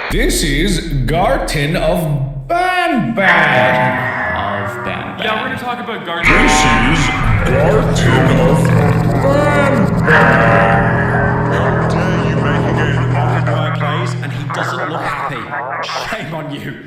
This is Garten of Banban. Yeah, we're gonna talk about Garten. This is Garten of Banban. How dare you make a game that walk into my place and he doesn't look happy? Shame on you.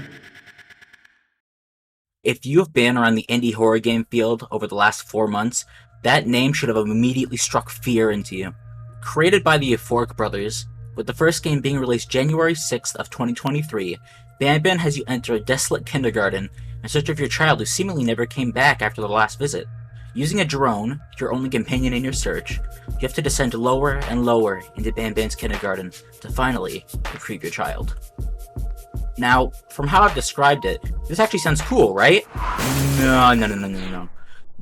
If you have been around the indie horror game field over the last 4 months, that name should have immediately struck fear into you. Created by the Euphoric brothers, with the first game being released January 6th of 2023, Banban has you enter a desolate kindergarten in search of your child who seemingly never came back after the last visit. Using a drone, your only companion in your search, you have to descend lower and lower into Banban's kindergarten to finally retrieve your child. Now, from how I've described it, this actually sounds cool, right? No.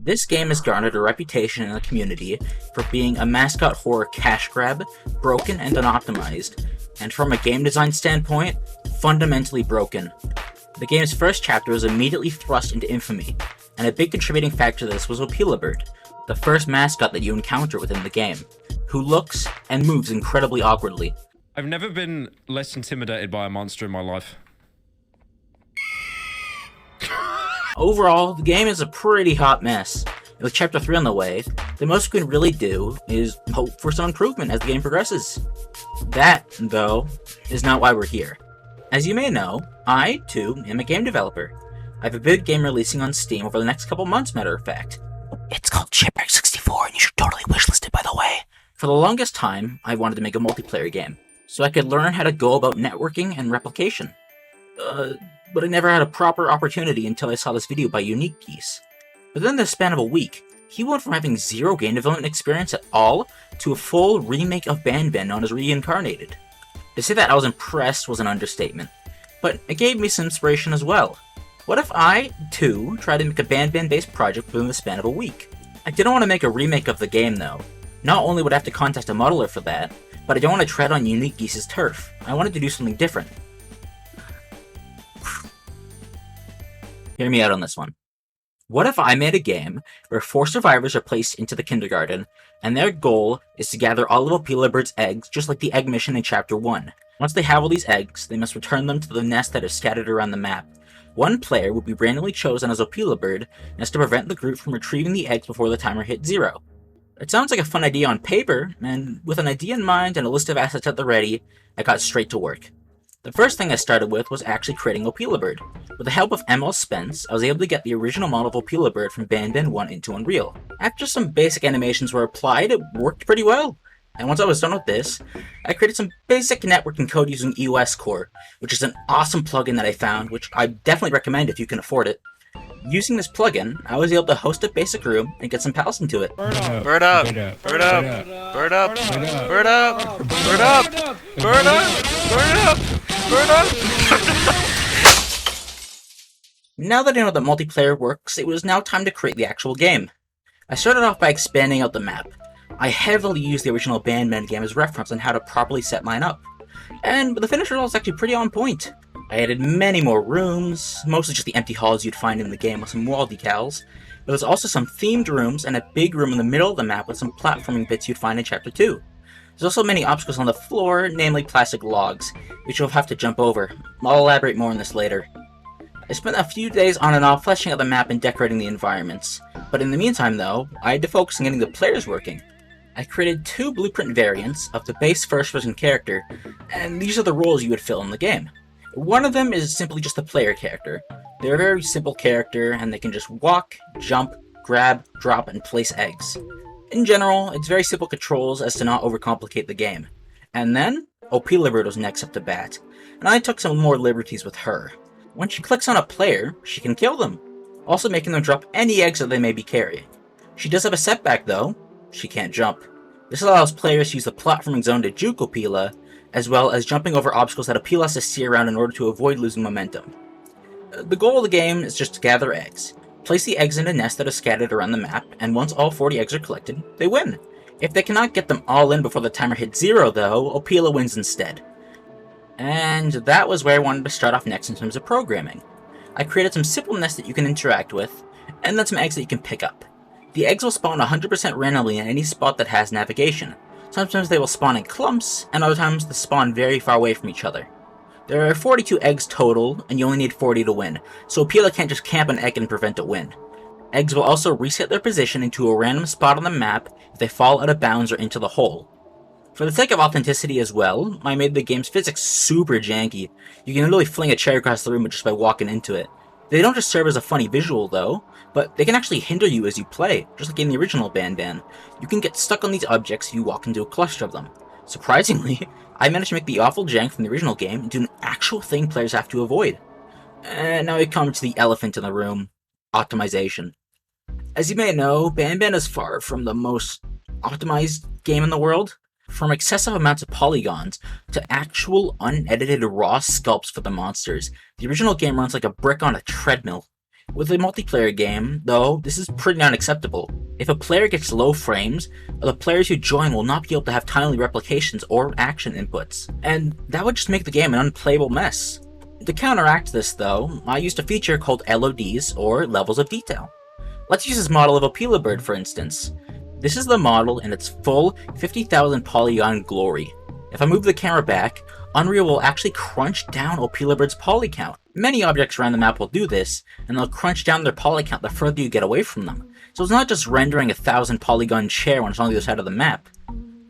This game has garnered a reputation in the community for being a mascot horror cash grab, broken and unoptimized, and from a game design standpoint, fundamentally broken. The game's first chapter was immediately thrust into infamy, and a big contributing factor to this was Opilabird, the first mascot that you encounter within the game, who looks and moves incredibly awkwardly. I've never been less intimidated by a monster in my life. Overall, the game is a pretty hot mess. With Chapter 3 on the way, the most we can really do is hope for some improvement as the game progresses. That, though, is not why we're here. As you may know, I, too, am a game developer. I have a big game releasing on Steam over the next couple months, matter of fact. It's called Shipwrecked 64, and you should totally wishlist it, by the way. For the longest time, I wanted to make a multiplayer game, so I could learn how to go about networking and replication. But I never had a proper opportunity until I saw this video by Unique Geese. Within the span of a week, he went from having zero game development experience at all to a full remake of Banban known as Reincarnated. To say that I was impressed was an understatement, but it gave me some inspiration as well. What if I, too, tried to make a Banban-based project within the span of a week? I didn't want to make a remake of the game though. Not only would I have to contact a modeler for that, but I don't want to tread on Unique Geese's turf. I wanted to do something different. Hear me out on this one. What if I made a game where 4 survivors are placed into the kindergarten, and their goal is to gather all of Opilabird's eggs, just like the egg mission in Chapter 1. Once they have all these eggs, they must return them to the nest that is scattered around the map. One player will be randomly chosen as Opilabird, and has to prevent the group from retrieving the eggs before the timer hits 0. It sounds like a fun idea on paper, and with an idea in mind and a list of assets at the ready, I got straight to work. The first thing I started with was actually creating Opilabird. With the help of ML Spence, I was able to get the original model of Opilabird from Banban 1 into Unreal. After some basic animations were applied, it worked pretty well. And once I was done with this, I created some basic networking code using EOS Core, which is an awesome plugin that I found, which I definitely recommend if you can afford it. Using this plugin, I was able to host a basic room and get some pals into it. Bird up! Bird up! Bird up! Bird up! Bird up! Bird up! Bird up! Bird up! Now that I know that multiplayer works, it was now time to create the actual game. I started off by expanding out the map. I heavily used the original Banban game as reference on how to properly set mine up. And the finished result is actually pretty on point. I added many more rooms, mostly just the empty halls you'd find in the game with some wall decals, but there's also some themed rooms and a big room in the middle of the map with some platforming bits you'd find in Chapter 2. There's also many obstacles on the floor, namely plastic logs, which you'll have to jump over. I'll elaborate more on this later. I spent a few days on and off fleshing out the map and decorating the environments, but in the meantime though, I had to focus on getting the players working. I created 2 blueprint variants of the base first-person character, and these are the roles you would fill in the game. One of them is simply just the player character. They're a very simple character, and they can just walk, jump, grab, drop, and place eggs. In general, it's very simple controls as to not overcomplicate the game. And then, Opilabird was next up to bat, and I took some more liberties with her. When she clicks on a player, she can kill them, also making them drop any eggs that they may be carrying. She does have a setback though. She can't jump. This allows players to use the platforming zone to juke Opila, as well as jumping over obstacles that Opila has to see around in order to avoid losing momentum. The goal of the game is just to gather eggs. Place the eggs in a nest that is scattered around the map, and once all 40 eggs are collected, they win. If they cannot get them all in before the timer hits 0 though, Opila wins instead. And that was where I wanted to start off next in terms of programming. I created some simple nests that you can interact with, and then some eggs that you can pick up. The eggs will spawn 100% randomly in any spot that has navigation. Sometimes they will spawn in clumps, and other times they spawn very far away from each other. There are 42 eggs total, and you only need 40 to win, so Opila can't just camp an egg and prevent a win. Eggs will also reset their position into a random spot on the map if they fall out of bounds or into the hole. For the sake of authenticity as well, I made the game's physics super janky. You can literally fling a chair across the room just by walking into it. They don't just serve as a funny visual though, but they can actually hinder you as you play, just like in the original Banban. You can get stuck on these objects if you walk into a cluster of them. Surprisingly, I managed to make the awful jank from the original game into an actual thing players have to avoid. And now we come to the elephant in the room, optimization. As you may know, Banban is far from the most optimized game in the world. From excessive amounts of polygons to actual unedited raw sculpts for the monsters, the original game runs like a brick on a treadmill. With a multiplayer game, though, this is pretty unacceptable. If a player gets low frames, the players who join will not be able to have timely replications or action inputs, and that would just make the game an unplayable mess. To counteract this though, I used a feature called LODs, or Levels of Detail. Let's use this model of Opila Bird for instance. This is the model in its full 50,000 polygon glory. If I move the camera back, Unreal will actually crunch down Opila Bird's poly count. Many objects around the map will do this, and they'll crunch down their poly count the further you get away from them. So it's not just rendering a 1,000 polygon chair when it's on the other side of the map.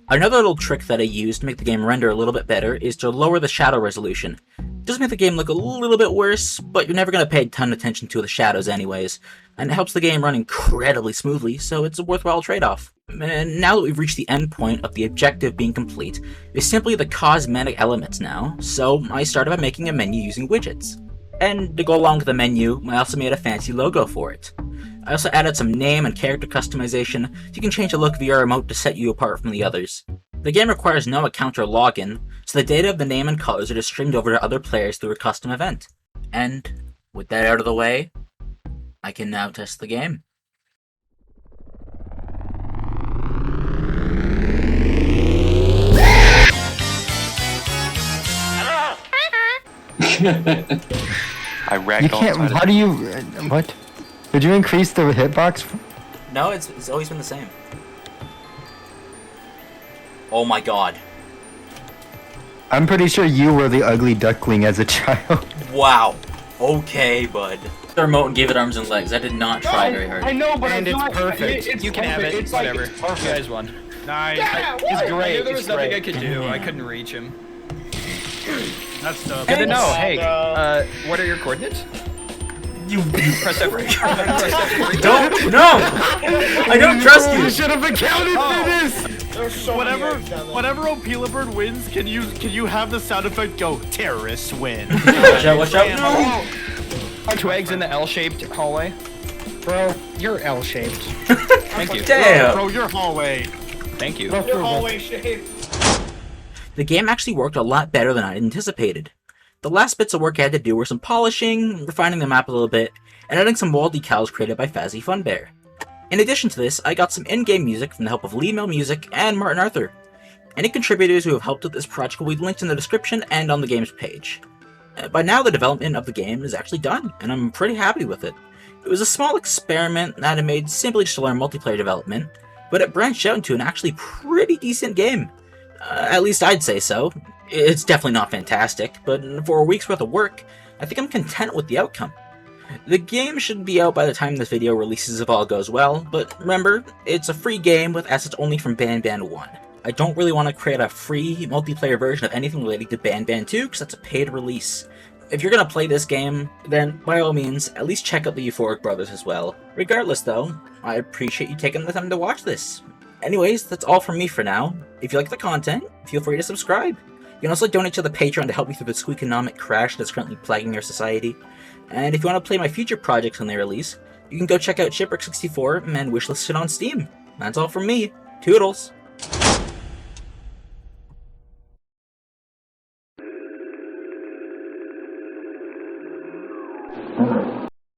Another little trick that I used to make the game render a little bit better is to lower the shadow resolution. It does make the game look a little bit worse, but you're never going to pay a ton of attention to the shadows anyways, and it helps the game run incredibly smoothly, so it's a worthwhile trade-off. And now that we've reached the end point of the objective being complete, it's simply the cosmetic elements now, so I started by making a menu using widgets. And to go along with the menu, I also made a fancy logo for it. I also added some name and character customization, so you can change the look via remote to set you apart from the others. The game requires no account or login, so the data of the name and colors are just streamed over to other players through a custom event. And with that out of the way, I can now test the game. I wrecked all the time. How do you... What? Did you increase the hitbox? No, it's always been the same. Oh my god. I'm pretty sure you were the ugly duckling as a child. Wow. Okay, bud. The remote and gave it arms and legs. I did not try very hard. I know, but And I'm it's not, perfect. You can have it. It's like, Whatever. it's You perfect. guys won. Nice. Yeah, It's why? great. There was It's nothing great. I could do. I couldn't reach him. That's the. Good to know. Hey, what are your coordinates? You press F. Press F. Don't! No! I don't trust you! should have accounted for this! There's so whatever Opila Bird wins, can you have the sound effect go, terrorists win? Watch out. No! 2 eggs in the L-shaped hallway. Bro, you're L-shaped. Thank you. Damn! Bro, your hallway. Thank you. Your hallway shaped. The game actually worked a lot better than I anticipated. The last bits of work I had to do were some polishing, refining the map a little bit, and adding some wall decals created by Fazzy Funbear. In addition to this, I got some in-game music from the help of Lee Mill Music and Martin Arthur. Any contributors who have helped with this project will be linked in the description and on the game's page. By now the development of the game is actually done, and I'm pretty happy with it. It was a small experiment that I made simply just to learn multiplayer development, but it branched out into an actually pretty decent game. At least I'd say so. It's definitely not fantastic, but for a week's worth of work, I think I'm content with the outcome. The game should be out by the time this video releases if all goes well, but remember, it's a free game with assets only from Banban 1. I don't really want to create a free multiplayer version of anything relating to Banban 2 because that's a paid release. If you're going to play this game, then by all means, at least check out the Euphoric Brothers as well. Regardless though, I appreciate you taking the time to watch this. Anyways, that's all from me for now. If you like the content, feel free to subscribe. You can also donate to the Patreon to help me through the squeakonomic crash that's currently plaguing our society. And if you want to play my future projects when they release, you can go check out Shipwrecked 64 and wishlist it on Steam. That's all from me. Toodles!